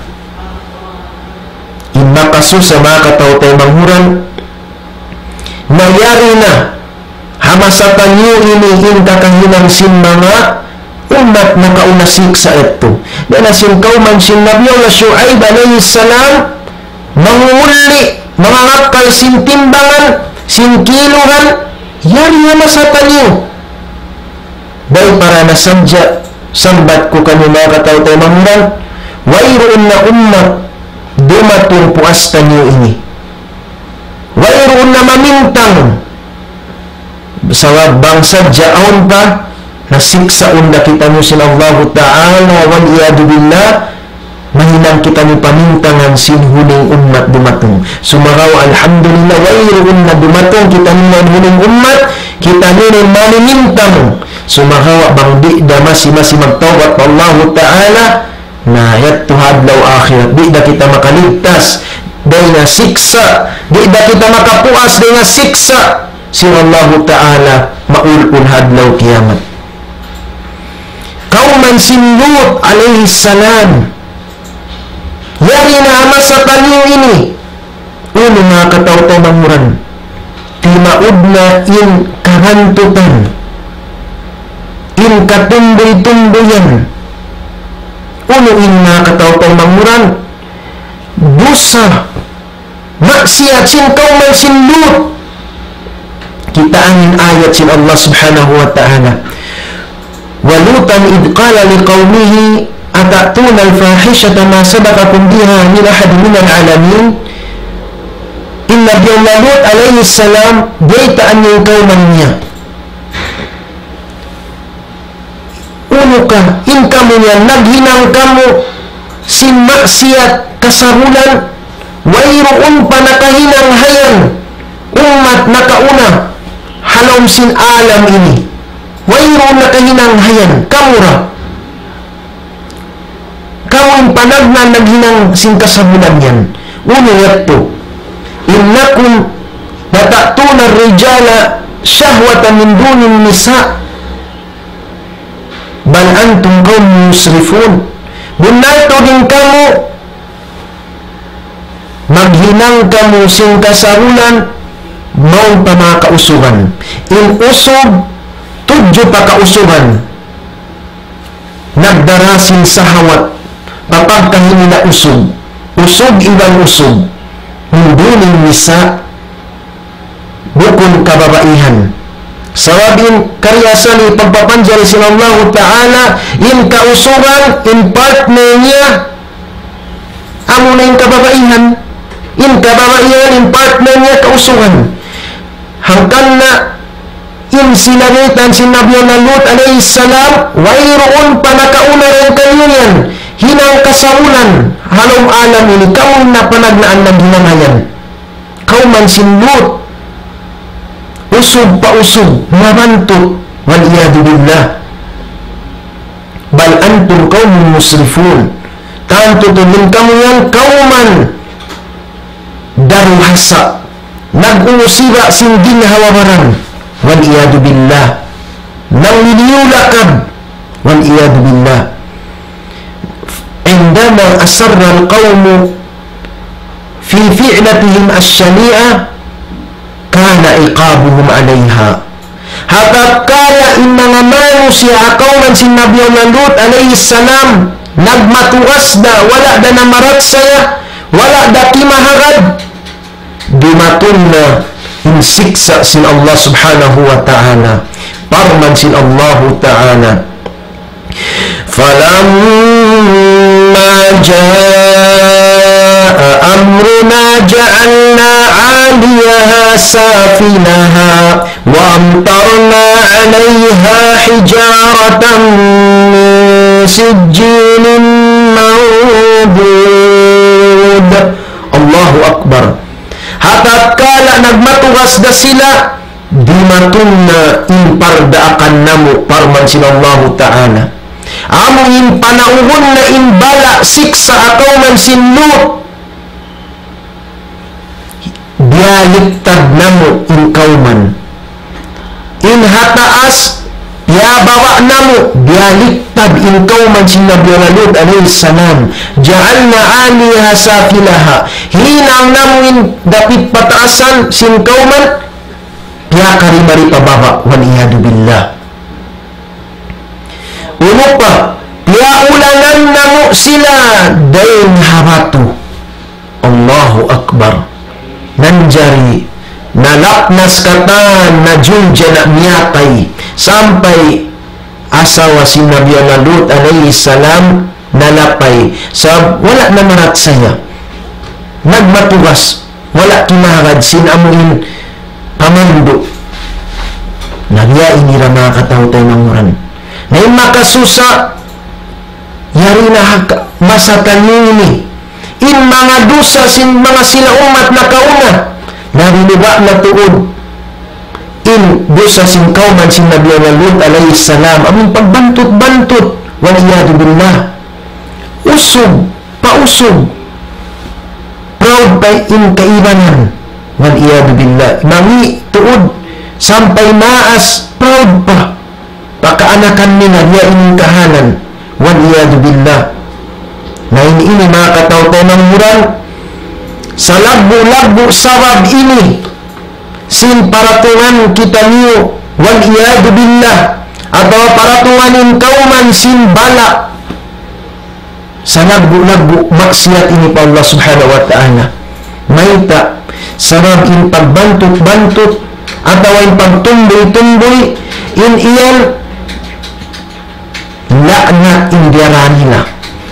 inakaso sa mga katawtay manguran nayari na hamasatan niyo inihin kakahinang sin mga umat na kauna siksa ito. Dahil sin kauman sin Nabi Allah Shu'aib alayhi salam, manguli, mangangakal sin timbangan, sin kiluhan, yari nga masata niyo. Dahil para nasadya, sambat ko kanyo mga katawtay mamunan, wayroon na umat, dumatong puasta niyo ini. Wayroon na mamintang, sa bangsa dyaon pa, nasiksa unda kita niyo sila Allah Ta'ala, wal iyadu billah, mahinang kita ni pamintangan sin huling umat dumatong. Sumaraw alhamdulillah, wayroon na dumatong kita ni huling umat, kita ni maninintang. Sumaraw bang di da masi magtawat Allah Ta'ala, na yat tuhadlaw akhirat, di da kita makaligtas dahil na siksa, di da kita makapuas dahil na siksa si Allah Ta'ala maulul hadlaw kiamat. Kauman sin Lut alaihi salam, yari na masa taniyo ini, uno mga katawtaw mamuran, timaud na in karantutan, in katumboy-tumboyan, uno in mga katawtaw mamuran, busa, maksiat sin kauman sin Lut. Kita angin ayat sin Allah subhanahu wa ta'ala, walutan id qala liqaumihi atatuna al-fahishata ma sabaqakum biha min ahad min al-alamin. Inna biyalla Lut alaihi salam, baitaan yung kauman niya, uno ka, in kamu niya, naghinang kamu sin maksiat kasarulan, wayroon pa nakahinang hayan umat nakauna halom sin alam ini, wayroon nakahinang hayan kamura, kamu panagna naghinang sin kasarulan yan. Uno yato, innakum natatuna rijala syahwatan min dunin nisa bal antum kaum musrifun. Bunato din kamu, maghinang kamu sin kasarulan, maong pa mga kausuhan. In usog, tudyo pa kausuhan, nagdarasin sa hawat, papagkahini na usog, usog ibang usog, munduning nisa, bukon kababaihan. Sawabin karyasan ni pagpapanjari sila Allah Ta'ala, in kausugan, in partner niya, amo na yung kababaihan, in kababaihan, in partner niya, kausugan. Hanggang na, in sinaritan si Nabi Lut alayhi salam, wayroon pa nakauna rin kanyan, hinang kasaulan, halong alam ini, kaun na panagnaan ng hinangayan. Kauman sin Lut, usog pa usog, mabantot, wal iyadu billah, bal antum kaumun musrifun, tanto tulin kamu yan kauman daruhasa, nag-uusiba sinding hawawaran, wal iyadu billah, nang niliyulakad, wal iyadu billah. Indama asarra al-qawmu fi fi'latihim as-shani'a, kana iqabuhum alaiha. Hatat kaya in mga manusia kauman si Nabi Lut alayhi salam, nagmatuwas da, wala da namarat saya, wala da kimaharad, dumatun na in siksa sin Allah subhanahu wa ta'ala, parman sin Allah ta'ala. Falamma jaa amruna ja'alna 'aliyaha safilaha wa amtarna 'alayha hijaratan min sijilin mandud. Allahu akbar. Hatat kala nagmatugas da sila, dimatun na impardaakan namo parman sila Allah ta'ala. Amo in panauhon na inbala siksa akaw man sin Lut, dialiktad namo in kauman, in hataas yabawa namo, dialiktad in kauman sin Nabi Lut alayhi salam, ja'alna 'aliha safilaha, hinang namo in dapit pataasan sin kauman, ya karimari pababa, wal iyadu billah. Uno pa, piaulanan na mo sila dayon haratu. Allahu Akbar. Nanjari, nalaknas kata na junja na miyatay sampai asawa si Nabi Lut alayhi salam nalapay sa wala na marat saya. Nagmatugas, wala kinahagad sinamuin pamando. Nagya inira mga katawtay manguran. Na yung makasusa, yari na masatan ini. In mga dusa, sin mga sila umat na kauna, narinuba na tuod. In dusa sin kauman sin Nabi Lut alayhi salam, aming pagbantut-bantut, waliyadu billah. Usog, pausog. Proud pa in kaibanan, waliyadu billah. Mangi tuod, sampai maas, proud pa. Pakaanakan nila, niya ining kahanan. Waliyadu billah. Na ini mga katawtay ng murang, sa lagbo-lagbo sabab ini, sin paratungan kita niyo, waliyadu billah. Atau paratungan in kauman sin bala. Sa lagbo-lagbo, maksiat ini pa Allah subhanahu wa ta'ala. Mayta, sabab in pagbantut-bantut, atau in pagtumboy-tumboy, in iyan, laknat indiaranila.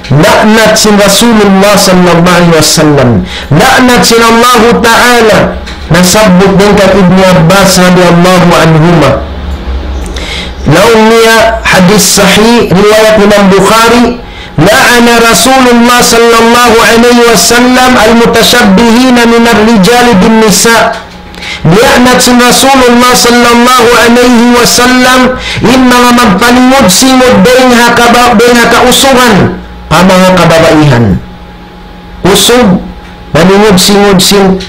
Laknat sin Rasulullah sallallahu alaihi wasallam. Laknat sin Allah Ta'ala. Nasabot din kay Ibn Abbas radhiyallahu anhuma. Laun niya hadis sahih riwayat Imam Bukhari, la'ana Rasulullah sallallahu alaihi wasallam al-mutashabbihina min ar-rijali bin nisa'. Diaknat si Rasulullah sallallahu alaihi wasallam in mga magpaningod-singod din kausugan pa mga kababaihan. Usog, paningod-singod sin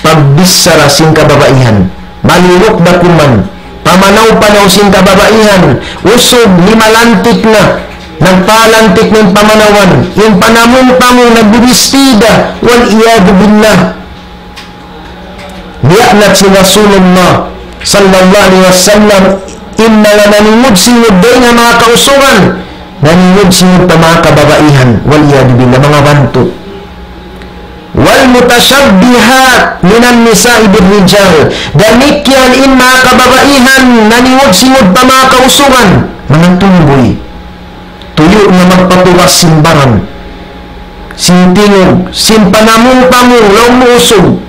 pagbisara sin kababaihan. Malilok na kuman, pamanaw-panaw sin kababaihan. Usog, limalantik na, nagpalantik ng pamanawan. Yung panamong-tamong nagbibistida, wal-iyadu billah. Diaknat si Rasulullah sallallahu alaihi wasallam inna na naningod-singod din ng mga kausugan, naningod-singod pa mga kababaihan, waliyadu billah, mga bantut. Wal mutashabbihat minan nisa'i birrijal, damikyan in mga kababaihan, naningod-singod pa mga kausugan, mga tumboy, tuyo na magpatuwas simbaran, sintingog, simpanamong-tamong, laumuusog,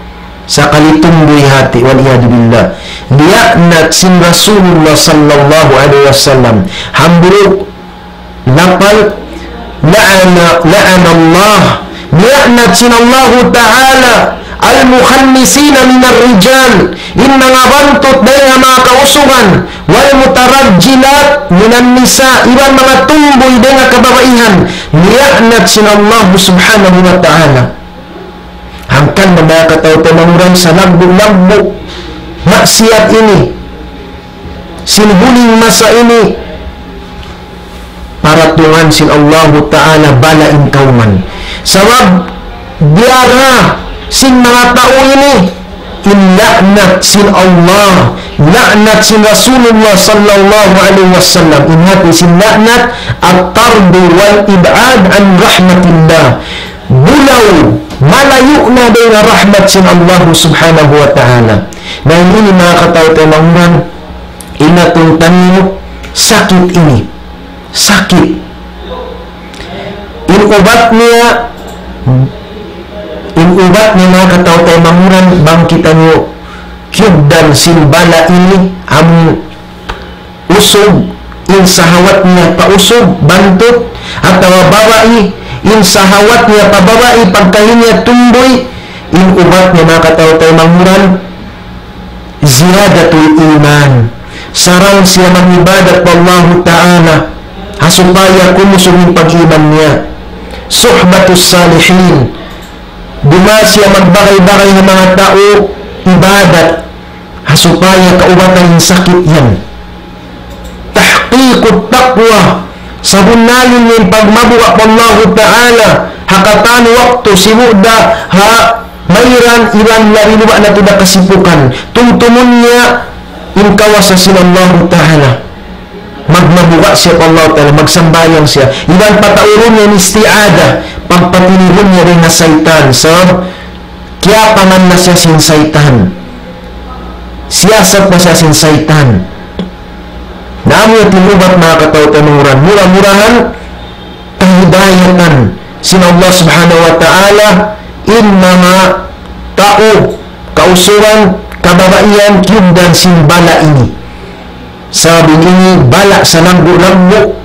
sa kalitumboy hati, waliyadu billah. Diaknat sin Rasulullah sallallahu alaihi wasallam, hamburuk, lapal, la'ana Allah. Diaknat sin Allah Ta'ala al-mukhannisina minar rijal, in mga bantut dahil mga kausugan, wal mutarajjilat minan nisa, iban mga tumboy dahil kababaihan. Diaknat sin Allah subhanahu wa ta'ala. Hangkan na mga katawtamanguran sa lagbo-lagbo maksiat ini, sinhuling masa ini, paratungan sin Allah Ta'ala balain kauman. Sabab biara sin mga tao ini, inlaknat sin Allah, laknat sin Rasulullah sallallahu alaihi wasallam. Inhati sin laknat at-tardu wal ib'ad an rahmatillah. Bulaw, malayo na din na rahmat sin Allah subhanahu wa ta'ala. Dahil ini mga katawtamanguran, inatong tanyo, sakit ini. Sakit. Inubat niya mga katawtamanguran, bangkitan nyo, kyugdan sin bala ini, among usog, in sahawat niya pausog, bantut, at babae, in sahawat niya pababae, pagkahin niya tumboy, in ubat niya mga katawtamanguran, ziyadatul iman, sarang siya mangibadat pa Allah Ta'ala, hasupaya kumusugin pag-iman niya, suhbatus salihin, duma siya magbakay-bakay ng mga tao, ibadat, hasupaya kaubatan yung sakit yan. Tahqiqut taqwa, sabunalin yung pagmabuka pa Allah Ta'ala, hakatan waktu simuda, mayran ilang larinuwa na ito kasipukan, tungtumun niya yung kawasasin Allah Ta'ala. magmabuka siya pa Allah Ta'ala, magsambayang siya. Iban patauron niya ni isti'ada, pagpatinihon niya rin na saitan. So, kaya pangan na siya sin saitan. Siyasat na siya sin saitan. Naamo yung tinubat mga katautanungan, mura-murahan, kahidayatan sin Allah Subhanahu wa Ta'ala in mga tao, kausuran, kababaihan, kyugdan sin bala ini. Sabi ini, bala sa langgo-langgo,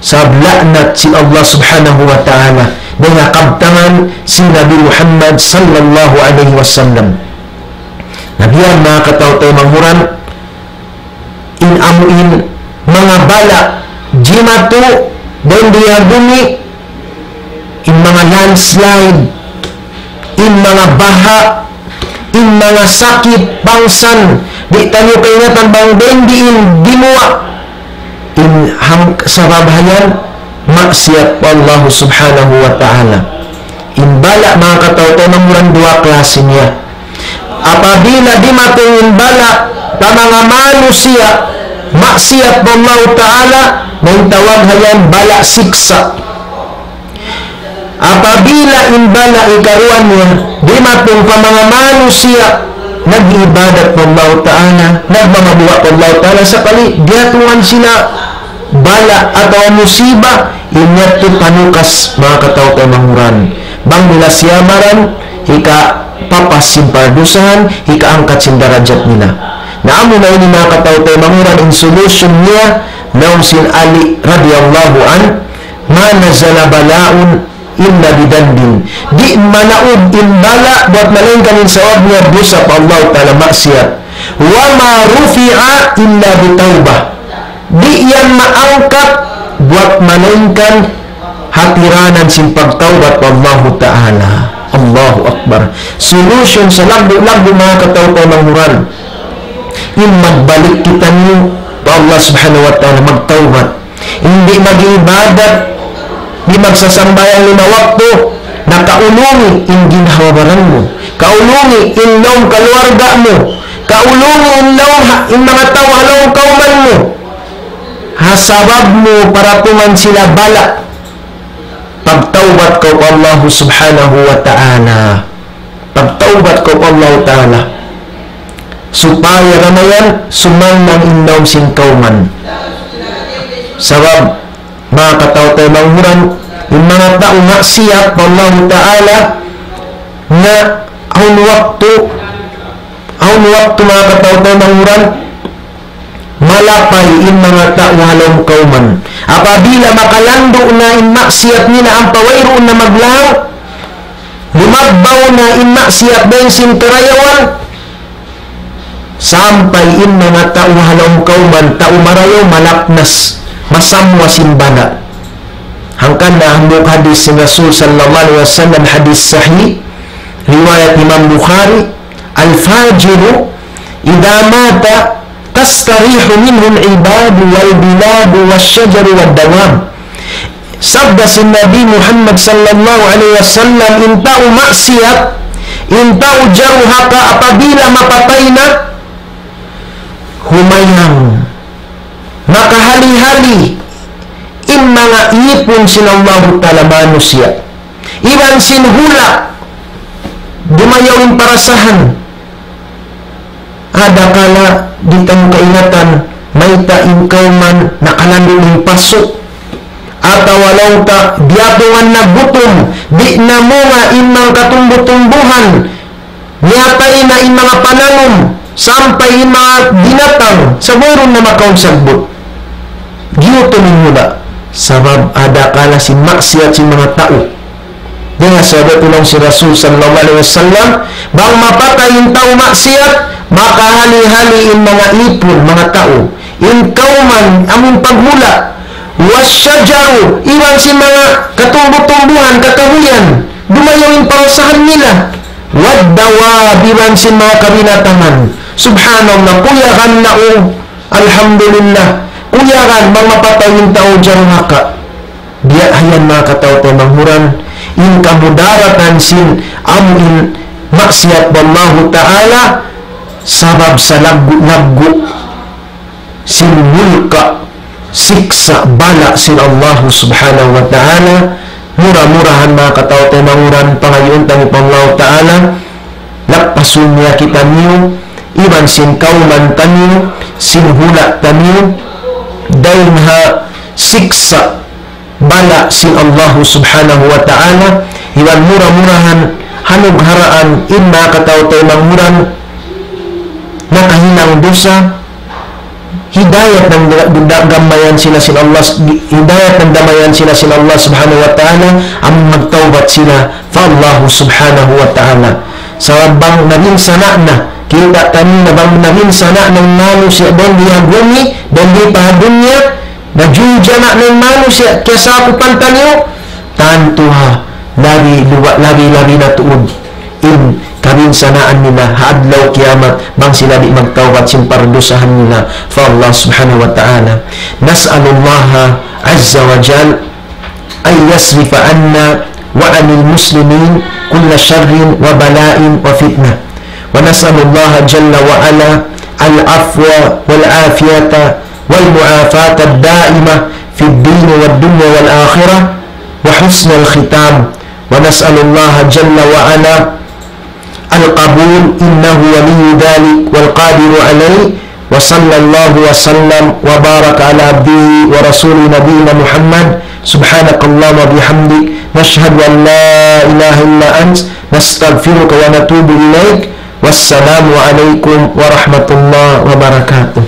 sa laknat si Allah Subhanahu wa Ta'ala, dengan kabtangan si Nabi Muhammad sallallahu alaihi wasallam. Nabiyan mga katautanungan, inamuin mga bala, jimatu, dan dia bumi, in mga landslide, in mga baha, in mga sakit, bangsan, di tayo kaingatan bang bendiin, dimuwa, in sa babayan, maksiat Allah Subhanahu wa Ta'ala. In bala mga katautanungan, dua klase niya. Apabila di matungin bala pa mga manusia, maksiat Allah Ta'ala, may tawag hayan bala siksa. Apabila imbala ikaruan niya, di matong pa mga manusia, nag-ibadat Allah Ta'ala, nagmamabuhat Allah Ta'ala, sa kali, diatuan sila bala atau musiba, inyat to panukas mga katautanungan. Bang nila siyamaran, ika papasin pardusahan, ika angkat sin darajat nila. Naamo na ini mga katautanungan, in solution niya, naum sin Ali radiyallahu an, ma nazala balaun illa bidandin, di manaud in bala buat malingkan in sawab niya dosa pa Allah Ta'ala, maksiat. Wa ma rufi'a illa bitaubah, di yan maangkat buat malingkan hatiranan sin pagtaubat pa Allah Ta'ala. Allahu Akbar. Solution sa lagbo-lagbo mga katautanungan, in magbalik kita niyo pa Allah Subhanahu wa Ta'ala, magtaubat, hindi mag-ibadat, di magsasambayang 5 waktu, na kaulungi in ginhawaran mo, kaulungi in laong kaluarga mo, kaulungi in laong in mga tao halong kauman mo, hasabab mo para tuman sila bala, pagtaubat ko pa Allah Subhanahu wa Ta'ala, pagtaubat ko pa Allah Ta'ala, supaya ramayan sumang ng inlaom sin kauman. Sabab mga katautanungan, yung mga tao maksiat pa Allah Ta'ala, na ahon waktu mga katautanungan, malapay in mga tao halong kauman. Apabila makalando na in maksiat nila ang pawayroon na maglaw, lumagbaw na in maksiat din sin karayawan, sampai in mga tao halong kauman, tao marayo malapnas, masamwa simbana. Hangkan na ang hadis si Rasul sallallahu alaihi wasallam, hadis sahih, riwayat Imam Bukhari, al-fajiru idha mata tastarihu minhum ibadu wal biladu wasyajaru wad dawam. Sabda si Nabi Muhammad sallallahu alaihi wasallam, intau maksiat, intau jaruhaka, apabila mapatay na, humayang, makahali-hali in mga ipon sin Allah Ta'ala manusia, iban sin hula, dumayawin parasahan, ada kala di tang kaingatan, may taing kauman nakalandong pasok, ataw walaw ta diatungan na gutom, di na mga in mga katumbo-tumbuhan, niyatay na in mga pananom, sampay in mga binatang, saburon na makaunsagbot, giutumin mo na. Sabab ada kala si maksiat si mga tao. Dengan sahabat tulong si Rasul sallallahu alaihi wasallam, bang mapatay yung tao maksiat, makahali-hali in mga ipon, mga tao, in kauman, aming paghula, wasyajaru, iwan si mga katumbo-tumbuhan, kakahuyan, dumayaw yung pausahan nila, waddawa, iwan si mga kabinatangan. Subhanallah, kuyakan na alhamdulillah, kuyakan, bang mapatay yung tao dyan haka. Biyahayan mga katautanungan, in kamudaratan sin amin maksiat wallahu ta'ala, sabab sa laggo sin mulka, siksa bala sin Allah subhanahu wa ta'ala. Murah-murahan mga katao tayo manguran pangayon tayo pang Allah ta'ala. Lakpasun niya kita niyo, iban sin kauman tanyo, sin hula tanyo, dahil ha siksa bala sin Allah subhanahu wa ta'ala. Iwan murah-murahan hanug haraan in mga katao tayo manguran nakahinang dosa, hidayat ng gamayan sila sin Allah, hidayat ng damayan sila sin Allah subhanahu wa ta'ala, ang magtawbat sila fa Allah subhanahu wa ta'ala. Sa bang naging sana na kita kami na bang naging sana ng manusia dan dia bumi dan di padunya na juja na ng manusia kaya sa kupantan nyo tantuha labi na tuod in kabinsanaan nila hadlaw kiamat bang sila di magtawad sin pardusahan nila fa Allah subhanahu wa ta'ala. Nas'alullaha azza wa jal ay yasrifa anna wa anil muslimin kulla syarrin wa bala'in wa fitnah, wa nas'alullaha jalla wa ala al-afwa wal afiyata wal mu'afata ad-da'imah fi ad-din wad dunya wal akhirah wa husnal khitam, wa nas'alullaha jalla wa ala القبول إنه ولي ذلك والقادر عليه وصلى الله وسلم وبارك على عبده ورسول نبينا محمد. سبحانك اللهم وبحمدك نشهد أن لا إله إلا أنت نستغفرك ونتوب إليك والسلام عليكم ورحمة الله وبركاته.